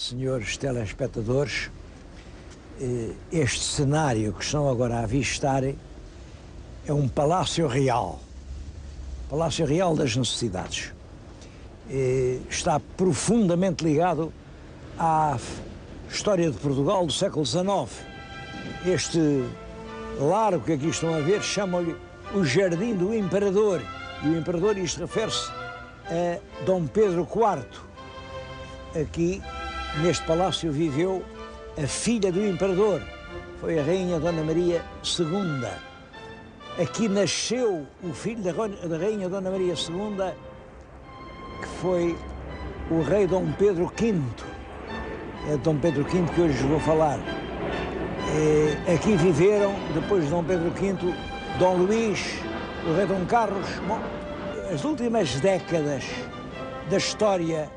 senhores telespectadores, este cenário que estão agora a avistar é um Palácio Real das Necessidades. Está profundamente ligado à história de Portugal do século XIX. Este largo que aqui estão a ver chamam-lhe o Jardim do Imperador. E o Imperador, isto refere-se a Dom Pedro IV. Aqui, neste palácio, viveu a filha do Imperador, foi a Rainha Dona Maria II. Aqui nasceu o filho da Rainha Dona Maria II, que foi o rei Dom Pedro V. É Dom Pedro V que hoje vou falar. Aqui viveram, depois de Dom Pedro V, Dom Luís, o rei Dom Carlos. Bom, as últimas décadas da história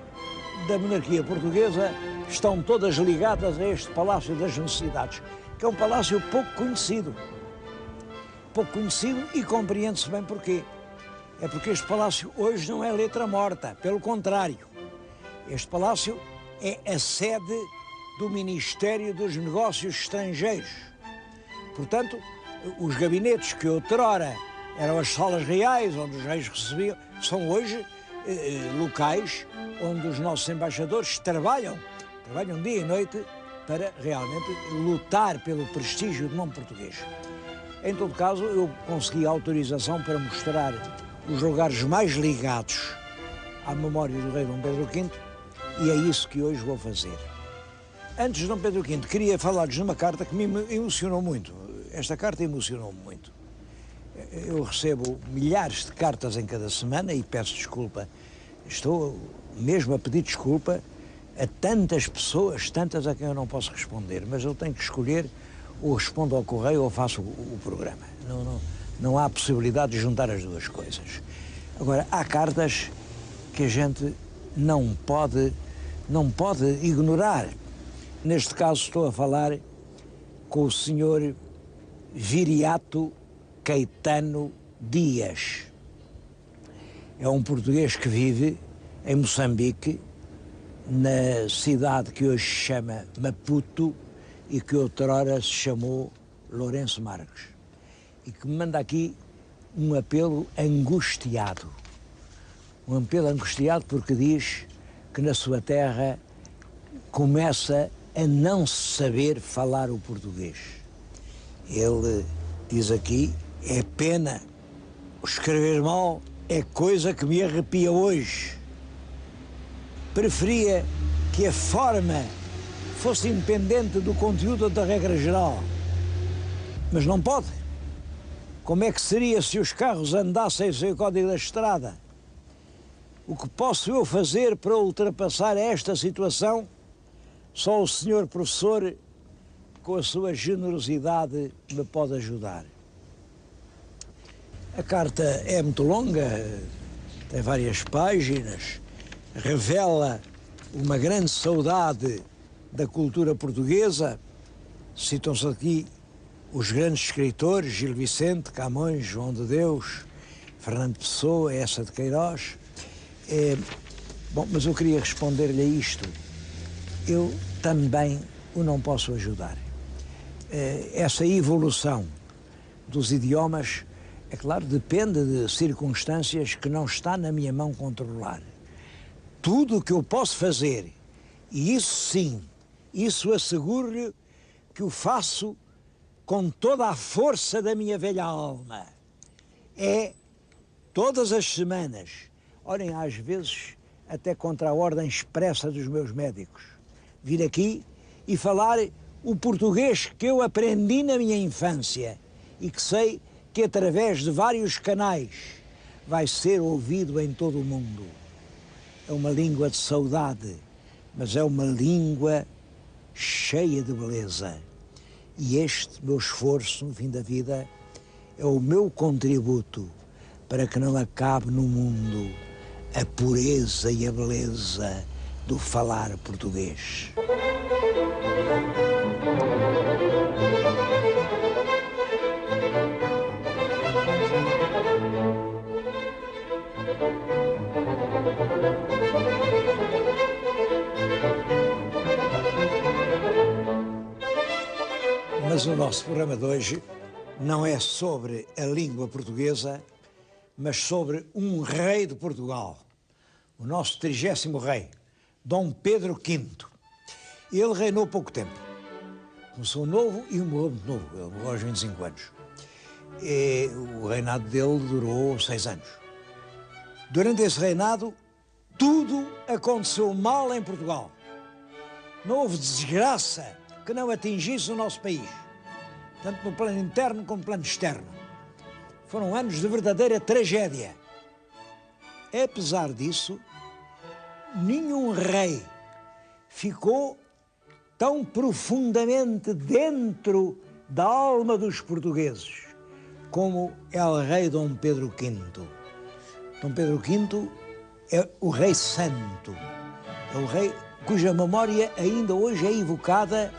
da monarquia portuguesa estão todas ligadas a este Palácio das Necessidades, que é um palácio pouco conhecido. Pouco conhecido, e compreende-se bem porquê. É porque este palácio hoje não é letra morta, pelo contrário. Este palácio é a sede do Ministério dos Negócios Estrangeiros. Portanto, os gabinetes que outrora eram as salas reais, onde os reis recebiam, são hoje locais onde os nossos embaixadores trabalham dia e noite para realmente lutar pelo prestígio do nome português. Em todo caso, eu consegui autorização para mostrar os lugares mais ligados à memória do rei Dom Pedro V, e é isso que hoje vou fazer. Antes de Dom Pedro V, queria falar-lhes de uma carta que me emocionou muito. Esta carta emocionou-me muito. Eu recebo milhares de cartas em cada semana e peço desculpa. Estou mesmo a pedir desculpa a tantas pessoas, tantas a quem eu não posso responder, mas eu tenho que escolher: ou respondo ao correio ou faço o programa. Não há possibilidade de juntar as duas coisas. Agora, há cartas que a gente não pode ignorar. Neste caso estou a falar com o senhor Viriato Caetano Dias. É um português que vive em Moçambique, na cidade que hoje se chama Maputo e que outrora se chamou Lourenço Marques, e que me manda aqui um apelo angustiado. Um apelo angustiado porque diz que na sua terra começa a não saber falar o português. Ele diz aqui: é pena, escrever mal é coisa que me arrepia hoje. Preferia que a forma fosse independente do conteúdo da regra geral. Mas não pode. Como é que seria se os carros andassem sem o código da estrada? O que posso eu fazer para ultrapassar esta situação? Só o senhor professor, com a sua generosidade, me pode ajudar. A carta é muito longa, tem várias páginas, revela uma grande saudade da cultura portuguesa. Citam-se aqui os grandes escritores: Gil Vicente, Camões, João de Deus, Fernando Pessoa, Eça de Queiroz. Bom, mas eu queria responder-lhe a isto. Eu também o não posso ajudar. Essa evolução dos idiomas, é claro, depende de circunstâncias que não está na minha mão controlar. Tudo o que eu posso fazer, e isso sim, isso asseguro-lhe que o faço com toda a força da minha velha alma, é todas as semanas, olhem, às vezes até contra a ordem expressa dos meus médicos, vir aqui e falar o português que eu aprendi na minha infância e que sei que através de vários canais vai ser ouvido em todo o mundo. É uma língua de saudade, mas é uma língua cheia de beleza. E este meu esforço no fim da vida é o meu contributo para que não acabe no mundo a pureza e a beleza do falar português. Mas o nosso programa de hoje não é sobre a língua portuguesa, mas sobre um rei de Portugal, o nosso 30º rei, Dom Pedro V. Ele reinou pouco tempo. Começou novo e morreu muito novo. Ele morreu aos 25 anos. E o reinado dele durou 6 anos. Durante esse reinado, tudo aconteceu mal em Portugal. Não houve desgraça que não atingisse o nosso país, tanto no plano interno como no plano externo. Foram anos de verdadeira tragédia. Apesar disso, nenhum rei ficou tão profundamente dentro da alma dos portugueses como é o rei Dom Pedro V. Dom Pedro V é o rei santo, é o rei cuja memória ainda hoje é evocada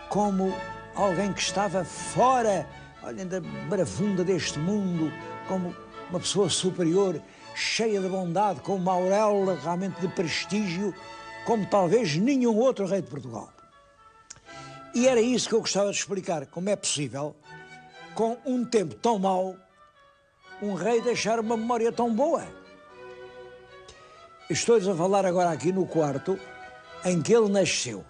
como alguém que estava fora, olhem, da barafunda deste mundo, como uma pessoa superior, cheia de bondade, com uma auréola realmente de prestígio, como talvez nenhum outro rei de Portugal. E era isso que eu gostava de explicar, como é possível, com um tempo tão mau, um rei deixar uma memória tão boa. Estou-lhes a falar agora aqui no quarto em que ele nasceu.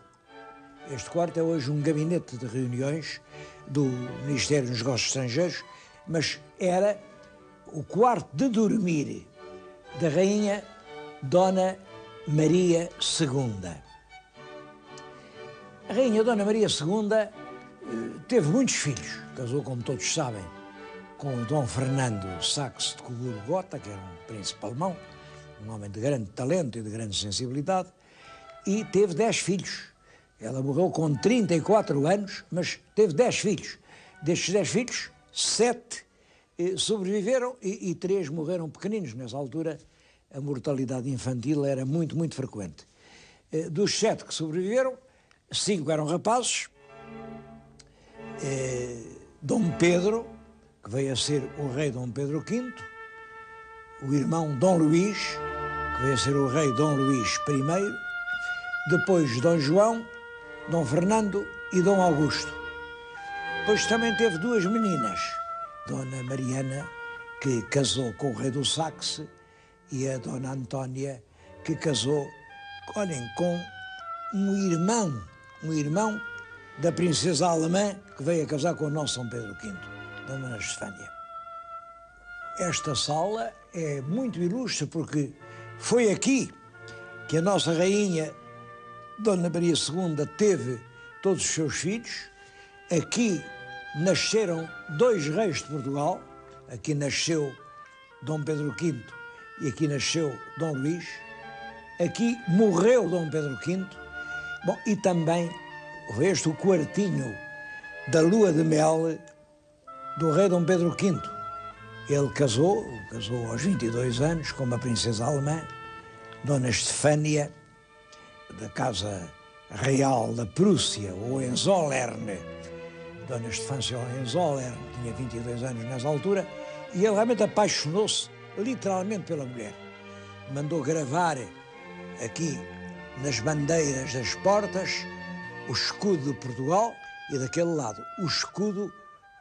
Este quarto é hoje um gabinete de reuniões do Ministério dos Negócios Estrangeiros, mas era o quarto de dormir da rainha Dona Maria II. A rainha Dona Maria II teve muitos filhos. Casou, como todos sabem, com o Dom Fernando Saxe de Coburgo-Gotha, que era um príncipe alemão, um homem de grande talento e de grande sensibilidade, e teve 10 filhos. Ela morreu com 34 anos, mas teve 10 filhos. Destes 10 filhos, 7 sobreviveram e 3 morreram pequeninos. Nessa altura, a mortalidade infantil era muito, muito frequente. Dos 7 que sobreviveram, 5 eram rapazes. Dom Pedro, que veio a ser o rei Dom Pedro V, o irmão Dom Luís, que veio a ser o rei Dom Luís I, depois Dom João, Dom Fernando e Dom Augusto. Depois também teve 2 meninas, Dona Mariana, que casou com o rei do Saxe, e a Dona Antónia, que casou, olhem, com um irmão da princesa alemã, que veio a casar com o nosso Dom Pedro V, Dona Estefânia. Esta sala é muito ilustre porque foi aqui que a nossa rainha Dona Maria II teve todos os seus filhos. Aqui nasceram 2 reis de Portugal. Aqui nasceu Dom Pedro V e aqui nasceu Dom Luís. Aqui morreu Dom Pedro V. Bom, e também este o quartinho da lua de mel do rei Dom Pedro V. Ele casou aos 22 anos com uma princesa alemã, Dona Estefânia, da Casa Real da Prússia, o Hohenzollern. Dona Estefânia Hohenzollern tinha 22 anos nessa altura e ele realmente apaixonou-se literalmente pela mulher. Mandou gravar aqui nas bandeiras das portas o escudo de Portugal e daquele lado o escudo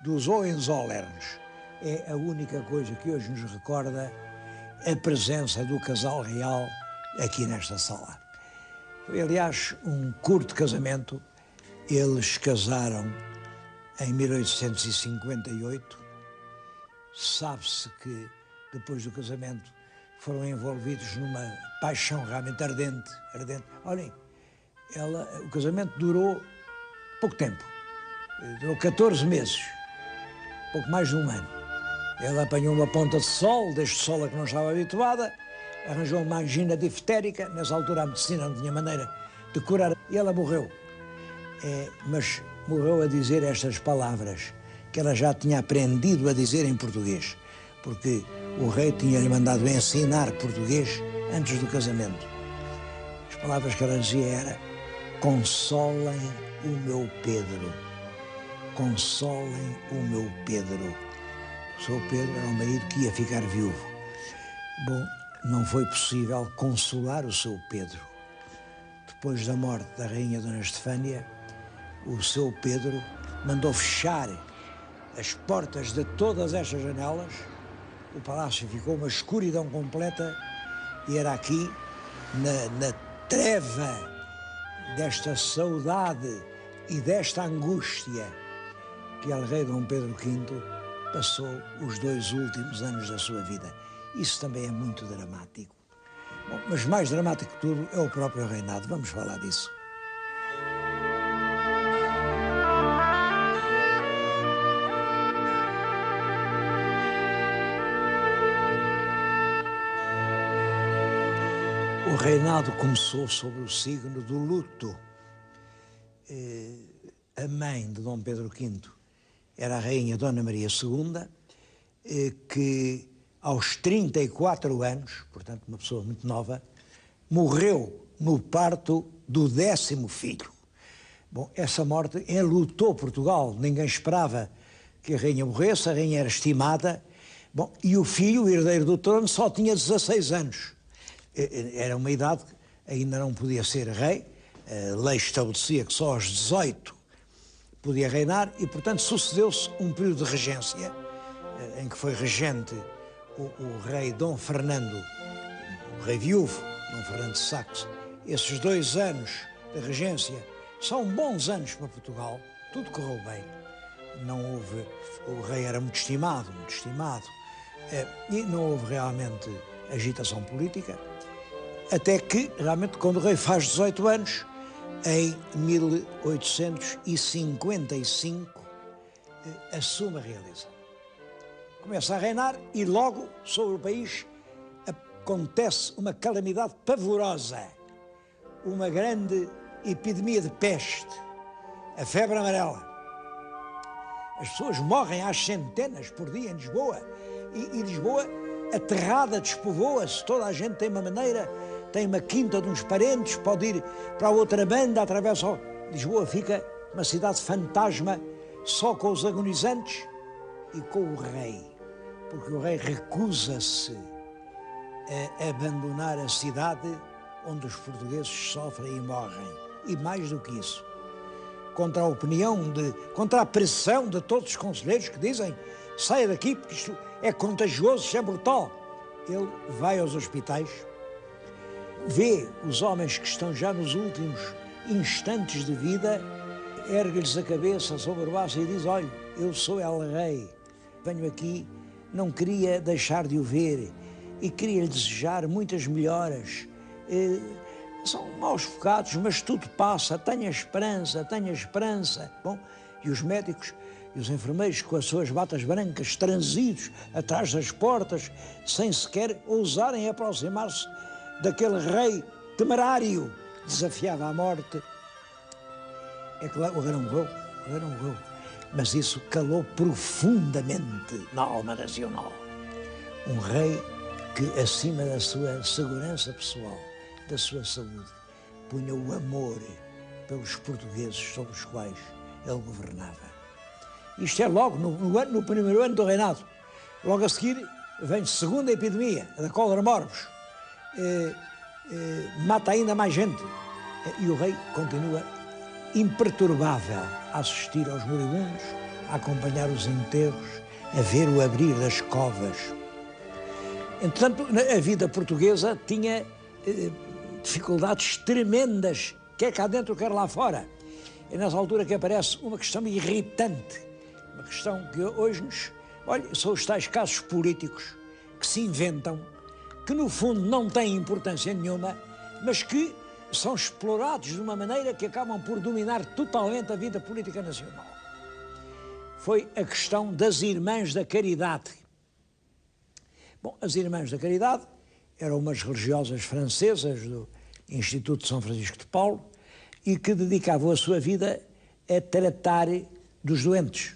dos Hohenzollerns. É a única coisa que hoje nos recorda a presença do casal real aqui nesta sala. Foi, aliás, um curto casamento. Eles casaram em 1858. Sabe-se que, depois do casamento, foram envolvidos numa paixão realmente ardente. Olhem, o casamento durou pouco tempo. Durou 14 meses, pouco mais de um ano. Ela apanhou uma ponta de sol, deste sol a que não estava habituada, arranjou uma angina diftérica. Nessa altura a medicina não tinha maneira de curar, e ela morreu. Mas morreu a dizer estas palavras que ela já tinha aprendido a dizer em português, porque o rei tinha-lhe mandado ensinar português antes do casamento. As palavras que ela dizia era: consolem o meu Pedro, consolem o meu Pedro. O seu Pedro era um marido que ia ficar viúvo. Bom, não foi possível consolar o seu Pedro. Depois da morte da rainha Dona Estefânia, o seu Pedro mandou fechar as portas de todas estas janelas, o palácio ficou uma escuridão completa e era aqui, na treva desta saudade e desta angústia, que el rei Dom Pedro V passou os 2 últimos anos da sua vida. Isso também é muito dramático. Bom, mas mais dramático que tudo é o próprio reinado. Vamos falar disso. O reinado começou sob o signo do luto. A mãe de Dom Pedro V era a rainha Dona Maria II, que aos 34 anos, portanto uma pessoa muito nova, morreu no parto do 10º filho. Bom, essa morte enlutou Portugal, ninguém esperava que a rainha morresse, a rainha era estimada, bom, e o filho, o herdeiro do trono, só tinha 16 anos. Era uma idade que ainda não podia ser rei, a lei estabelecia que só aos 18 podia reinar e, portanto, sucedeu-se um período de regência em que foi regente o rei Dom Fernando, o rei viúvo, Dom Fernando de Saxe. Esses 2 anos de regência são bons anos para Portugal, tudo correu bem. Não houve, o rei era muito estimado, e não houve realmente agitação política, até que, realmente, quando o rei faz 18 anos, em 1855, assume a realeza. Começa a reinar e logo, sobre o país, acontece uma calamidade pavorosa, uma grande epidemia de peste, a febre amarela. As pessoas morrem às centenas por dia em Lisboa, e Lisboa, aterrada, despovoa-se, toda a gente tem uma maneira, tem uma quinta de uns parentes, pode ir para a outra banda, atravessa. Lisboa fica uma cidade fantasma, só com os agonizantes e com o rei, porque o rei recusa-se a abandonar a cidade onde os portugueses sofrem e morrem. E mais do que isso, contra a opinião, contra a pressão de todos os conselheiros que dizem: saia daqui porque isto é contagioso, isto é brutal. Ele vai aos hospitais, vê os homens que estão já nos últimos instantes de vida, ergue-lhes a cabeça sobre o braço e diz: olha, eu sou El Rei, venho aqui, não queria deixar de o ver e queria lhe desejar muitas melhoras. São maus bocados, mas tudo passa, tenha esperança. Bom, e os médicos e os enfermeiros com as suas batas brancas, transidos atrás das portas, sem sequer ousarem aproximar-se daquele rei temerário, desafiava a morte. É claro, o rei não morreu, mas isso calou profundamente na alma nacional. Um rei que, acima da sua segurança pessoal, da sua saúde, punha o amor pelos portugueses sobre os quais ele governava. Isto é logo no primeiro ano do reinado. Logo a seguir vem a segunda epidemia, a da cólera morbus. Mata ainda mais gente. E o rei continua imperturbável a assistir aos moribundos, a acompanhar os enterros, a ver o abrir das covas. Entretanto, a vida portuguesa tinha dificuldades tremendas, quer cá dentro, quer lá fora. É nessa altura que aparece uma questão irritante, uma questão que hoje olha, são os tais casos políticos que se inventam, que no fundo não têm importância nenhuma, mas que são explorados de uma maneira que acabam por dominar totalmente a vida política nacional. Foi a questão das Irmãs da Caridade. Bom, as Irmãs da Caridade eram umas religiosas francesas do Instituto de São Francisco de Paulo e que dedicavam a sua vida a tratar dos doentes.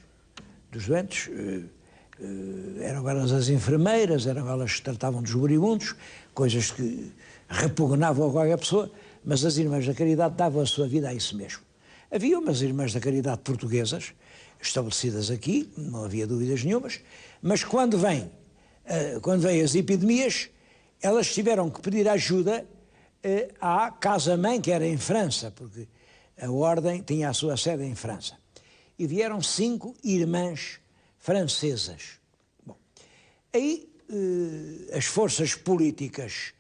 Eram elas as enfermeiras, eram elas que tratavam dos moribundos, coisas que repugnavam a qualquer pessoa, mas as Irmãs da Caridade davam a sua vida a isso mesmo. Havia umas Irmãs da Caridade portuguesas, estabelecidas aqui, não havia dúvidas nenhumas, mas quando vêm as epidemias, elas tiveram que pedir ajuda à Casa-Mãe, que era em França, porque a Ordem tinha a sua sede em França. e vieram 5 irmãs francesas. Bom, aí as forças políticas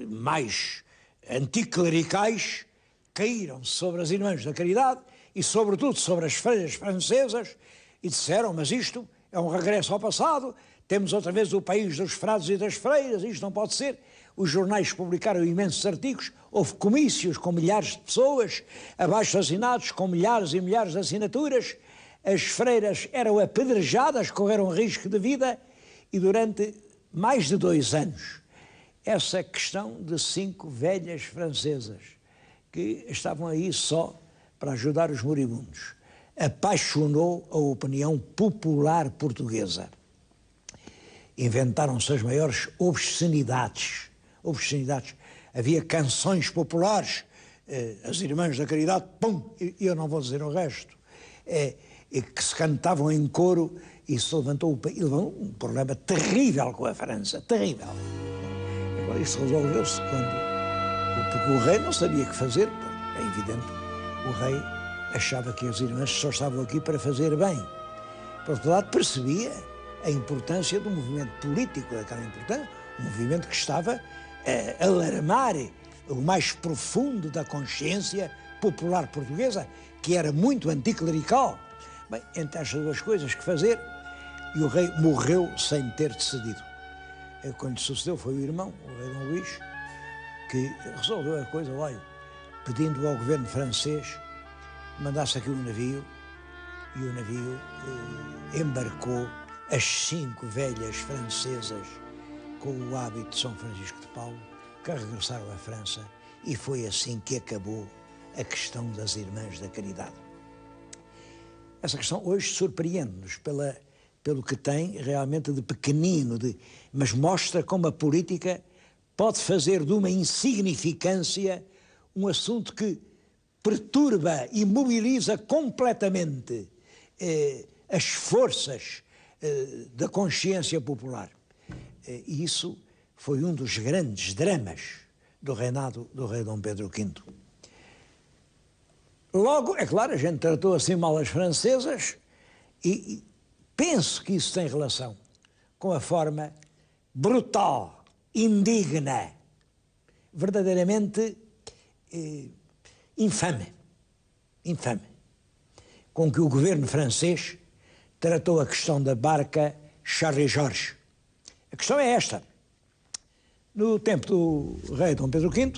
mais anticlericais caíram sobre as Irmãs da Caridade e, sobretudo, sobre as freiras francesas e disseram, mas isto é um regresso ao passado, temos outra vez o país dos frades e das freiras, isto não pode ser. Os jornais publicaram imensos artigos, houve comícios com milhares de pessoas, abaixo-assinados com milhares e milhares de assinaturas, as freiras eram apedrejadas, correram risco de vida e durante mais de 2 anos essa questão de 5 velhas francesas que estavam aí só para ajudar os moribundos apaixonou a opinião popular portuguesa. Inventaram-se as maiores obscenidades. Havia canções populares, as Irmãs da Caridade, pum, e eu não vou dizer o resto, que se cantavam em coro e isso levantou um problema terrível com a França, terrível. Agora isso resolveu-se porque o rei não sabia o que fazer, é evidente, o rei achava que as irmãs só estavam aqui para fazer bem. Por outro lado, percebia a importância do movimento político, daquela importância, um movimento que estava a alarmar o mais profundo da consciência popular portuguesa, que era muito anticlerical. Bem, entre estas 2 coisas que fazer, e o rei morreu sem ter decidido. Quando lhe sucedeu foi o irmão, o rei Dom Luís, que resolveu a coisa, olha, pedindo ao governo francês mandasse aqui um navio, e o navio embarcou as 5 velhas francesas com o hábito de São Francisco de Paulo, que regressaram à França, e foi assim que acabou a questão das Irmãs da Caridade. Essa questão hoje surpreende-nos pelo que tem realmente de pequenino, mas mostra como a política pode fazer de uma insignificância um assunto que perturba e mobiliza completamente as forças da consciência popular. E isso foi um dos grandes dramas do reinado do rei Dom Pedro V. Logo, é claro, a gente tratou assim mal as francesas e penso que isso tem relação com a forma brutal, indigna, verdadeiramente infame, com que o governo francês tratou a questão da barca Charles Georges. A questão é esta. No tempo do rei Dom Pedro V,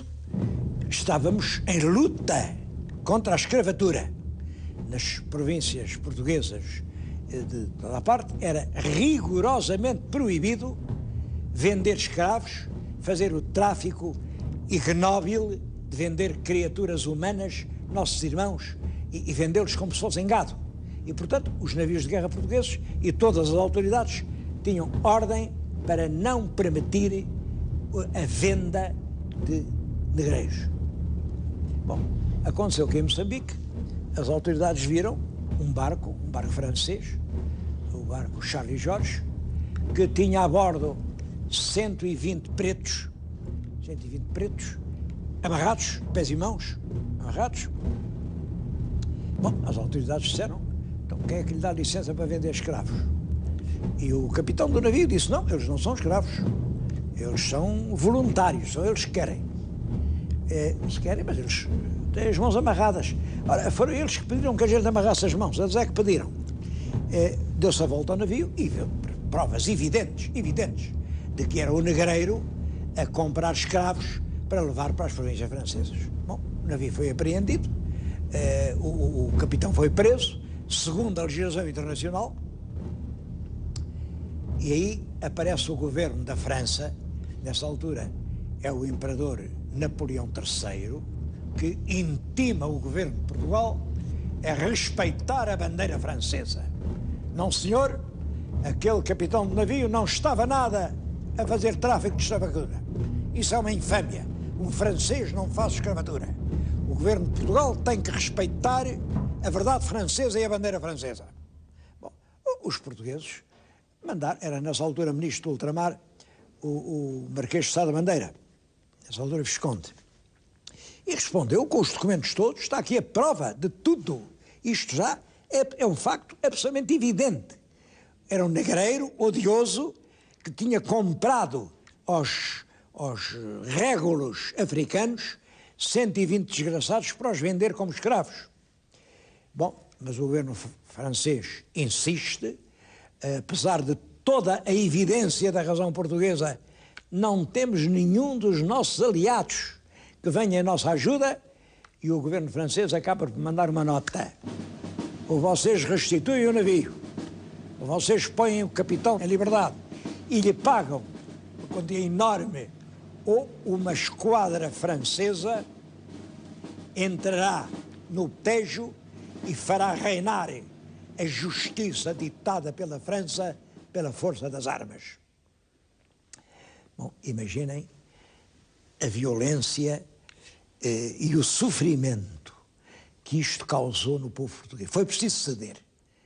estávamos em luta contra a escravatura. Nas províncias portuguesas de toda a parte, era rigorosamente proibido vender escravos, fazer o tráfico ignóbil de vender criaturas humanas, nossos irmãos, e vendê-los como se fossem gado. E, portanto, os navios de guerra portugueses e todas as autoridades tinham ordem para não permitir a venda de negreiros. Bom, aconteceu que em Moçambique as autoridades viram um barco francês, o barco Charles Georges, que tinha a bordo 120 pretos, amarrados, pés e mãos, amarrados. Bom, as autoridades disseram, então quem é que lhe dá licença para vender escravos? E o capitão do navio disse, não, eles não são escravos, eles são voluntários, são eles que querem. Se querem, mas eles têm as mãos amarradas. Ora, foram eles que pediram que a gente amarrasse as mãos, eles é que pediram. Deu-se a volta ao navio e viu provas evidentes, de que era o negreiro a comprar escravos para levar para as províncias francesas. Bom, o navio foi apreendido, o capitão foi preso, segundo a legislação internacional, e aí aparece o governo da França, nessa altura é o imperador Napoleão III, que intima o governo de Portugal a respeitar a bandeira francesa. Não, senhor, aquele capitão de navio não estava nada a fazer tráfico de escravatura. Isso é uma infâmia. Um francês não faz escravatura. O governo de Portugal tem que respeitar a verdade francesa e a bandeira francesa. Bom, os portugueses mandaram, era nessa altura ministro do ultramar, o Marquês de Sá da Bandeira, nessa altura Visconde, e respondeu com os documentos todos, está aqui a prova de tudo, isto já É um facto absolutamente evidente. Era um negreiro odioso que tinha comprado aos régulos africanos 120 desgraçados para os vender como escravos. Bom, mas o governo francês insiste, apesar de toda a evidência da razão portuguesa, não temos nenhum dos nossos aliados que venha em nossa ajuda, e o governo francês acaba por mandar uma nota. Ou vocês restituem o navio, ou vocês põem o capitão em liberdade e lhe pagam uma quantia enorme, ou uma esquadra francesa entrará no Tejo e fará reinar a justiça ditada pela França pela força das armas. Bom, imaginem a violência e o sofrimento que isto causou no povo português. Foi preciso ceder.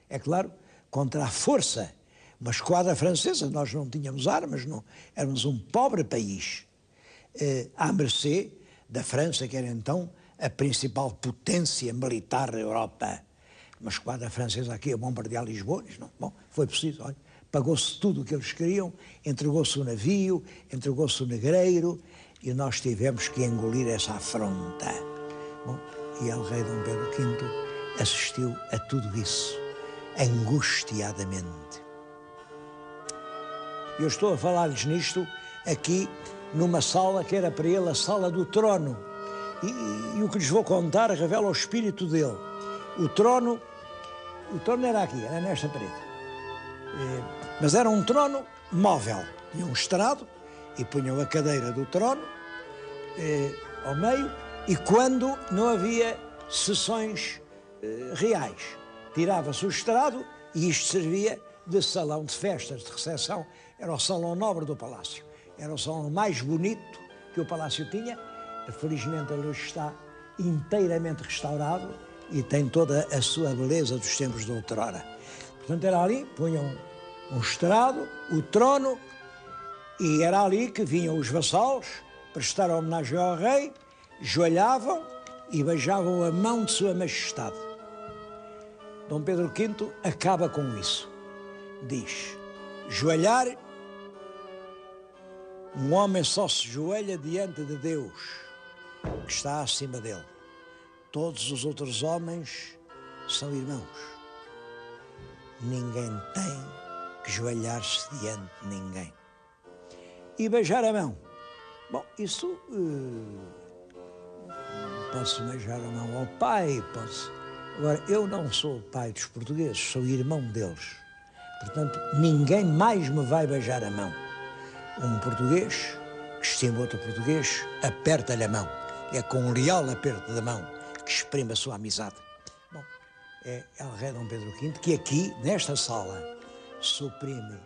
É claro, contra a força, uma esquadra francesa, nós não tínhamos armas, não, éramos um pobre país, à mercê da França, que era então a principal potência militar da Europa. Uma esquadra francesa aqui a bombardear Lisboa, não. Bom, foi preciso, olha, pagou-se tudo o que eles queriam, entregou-se o navio, entregou-se o negreiro, e nós tivemos que engolir essa afronta. Bom, e o rei Dom Pedro V assistiu a tudo isso, angustiadamente. Eu estou a falar-lhes nisto aqui, numa sala que era para ele a sala do trono. E o que lhes vou contar revela o espírito dele. O trono era aqui, era nesta parede. Mas era um trono móvel. Tinha um estrado e punham a cadeira do trono ao meio, e quando não havia sessões reais, tirava-se o estrado e isto servia de salão de festas, de recepção. Era o salão nobre do palácio. Era o salão mais bonito que o palácio tinha. Felizmente ele hoje está inteiramente restaurado e tem toda a sua beleza dos tempos de outrora. Portanto, era ali, punham um estrado, o trono, e era ali que vinham os vassalos prestar homenagem ao rei, joelhavam e beijavam a mão de sua majestade. Dom Pedro V acaba com isso. Diz: joelhar, um homem só se joelha diante de Deus, que está acima dele. Todos os outros homens são irmãos. Ninguém tem que joelhar-se diante de ninguém. E beijar a mão. Bom, isso... posso beijar a mão ao pai, posso... Agora, eu não sou o pai dos portugueses, sou irmão deles. Portanto, ninguém mais me vai beijar a mão. Um português que estima outro português, aperta-lhe a mão. É com um leal aperto da mão que exprime a sua amizade. Bom, é o rei Dom Pedro V que aqui, nesta sala, suprime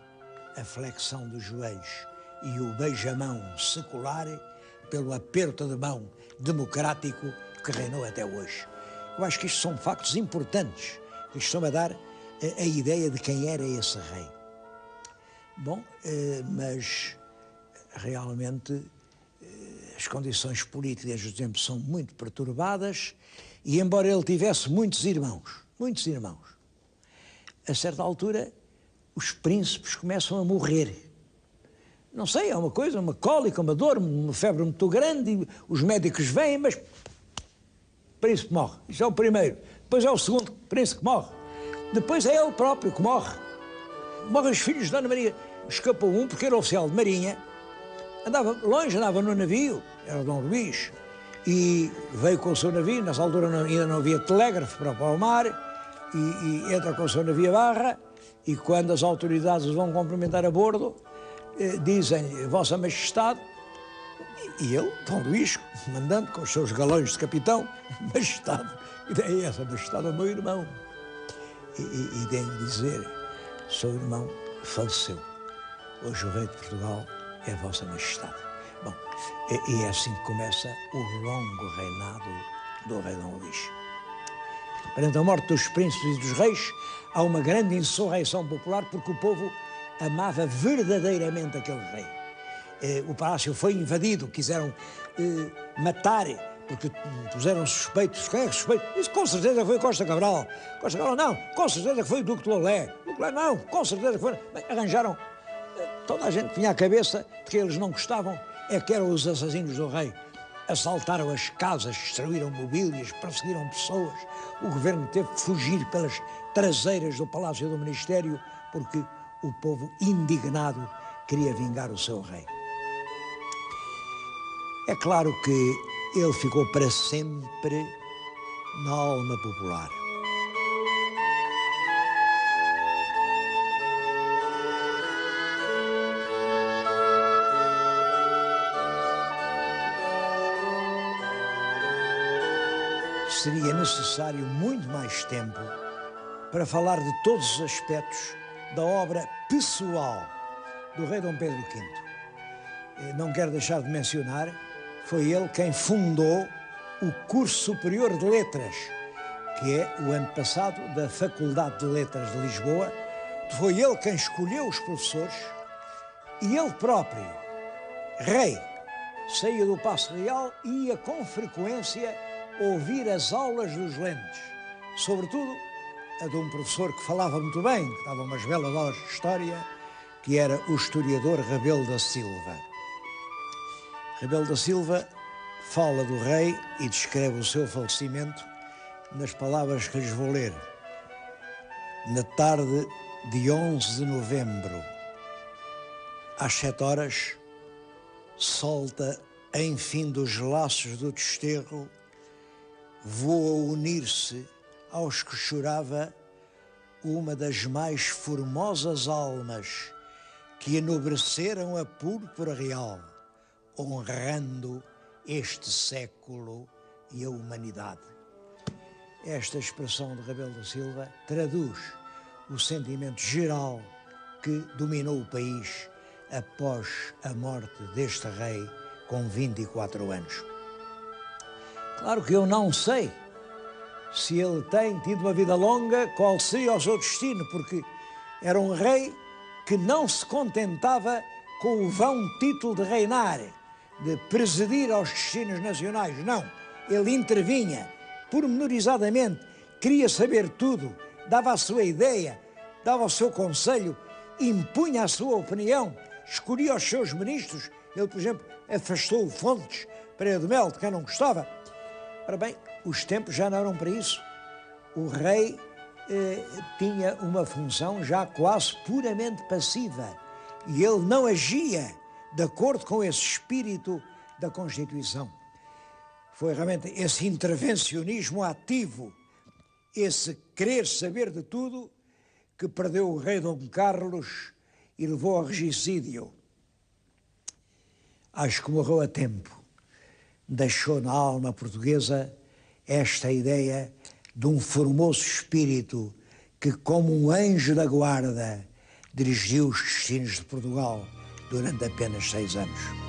a flexão dos joelhos e o beijamão secular pelo aperto de mão democrático que reinou até hoje. Eu acho que isto são factos importantes que estão a dar a ideia de quem era esse rei. Bom, mas realmente as condições políticas do tempo são muito perturbadas e, embora ele tivesse muitos irmãos, a certa altura os príncipes começam a morrer. Não sei, é uma coisa, uma cólica, uma dor, uma febre muito grande, e os médicos vêm, mas o príncipe morre. Isso é o primeiro. Depois é o segundo príncipe que morre. Depois é ele próprio que morre. Morrem os filhos de Dona Maria. Escapou um porque era oficial de marinha, andava longe, andava no navio, era o Dom Luís, e veio com o seu navio. Nessa altura ainda não havia telégrafo para o mar, e entra com o seu navio a barra, e quando as autoridades os vão cumprimentar a bordo, dizem Vossa Majestade, e ele, Dom Luís, mandando com os seus galões de capitão, Majestade, e essa Majestade é o meu irmão. E deem dizer, seu irmão faleceu. Hoje o rei de Portugal é Vossa Majestade. Bom, e é assim que começa o longo reinado do rei Dom Luís. Perante a morte dos príncipes e dos reis, há uma grande insurreição popular porque o povo amava verdadeiramente aquele rei. O palácio foi invadido, quiseram matar porque puseram suspeitos. Quem é que suspeito? Isso com certeza foi Costa Cabral. Costa Cabral não, com certeza que foi o Duque de Lolé. Duque de Lolé não, com certeza que foi. Bem, arranjaram. Toda a gente tinha a cabeça de que eles não gostavam, é que eram os assassinos do rei. Assaltaram as casas, destruíram mobílias, perseguiram pessoas. O governo teve que fugir pelas traseiras do Palácio do Ministério porque o povo indignado queria vingar o seu rei. É claro que ele ficou para sempre na alma popular. Seria necessário muito mais tempo para falar de todos os aspectos da obra pessoal do rei Dom Pedro V. Não quero deixar de mencionar, foi ele quem fundou o Curso Superior de Letras, que é o antepassado da Faculdade de Letras de Lisboa. Foi ele quem escolheu os professores e ele próprio, rei, saía do Paço Real e ia com frequência ouvir as aulas dos lentes, sobretudo a de um professor que falava muito bem, que dava umas belas aulas de história, que era o historiador Rebelo da Silva. Rebelo da Silva fala do rei e descreve o seu falecimento nas palavras que lhes vou ler. Na tarde de 11 de novembro, às 7 horas, solta, enfim, dos laços do desterro, voa unir-se aos que chorava uma das mais formosas almas que enobreceram a púrpura real, honrando este século e a humanidade. Esta expressão de Rebelo da Silva traduz o sentimento geral que dominou o país após a morte deste rei com 24 anos. Claro que eu não sei se ele tem tido uma vida longa, qual seria o seu destino, porque era um rei que não se contentava com o vão título de reinar, de presidir aos destinos nacionais. Não, ele intervinha pormenorizadamente, queria saber tudo, dava a sua ideia, dava o seu conselho, impunha a sua opinião, escolhia os seus ministros. Ele, por exemplo, afastou o Fontes Pereira de Melo, de quem não gostava. Ora bem, os tempos já não eram para isso. O rei tinha uma função já quase puramente passiva e ele não agia de acordo com esse espírito da Constituição. Foi realmente esse intervencionismo ativo, esse querer saber de tudo, que perdeu o rei Dom Carlos e levou ao regicídio. Acho que morreu a tempo. Deixou na alma portuguesa esta ideia de um formoso espírito que, como um anjo da guarda, dirigiu os destinos de Portugal durante apenas 6 anos.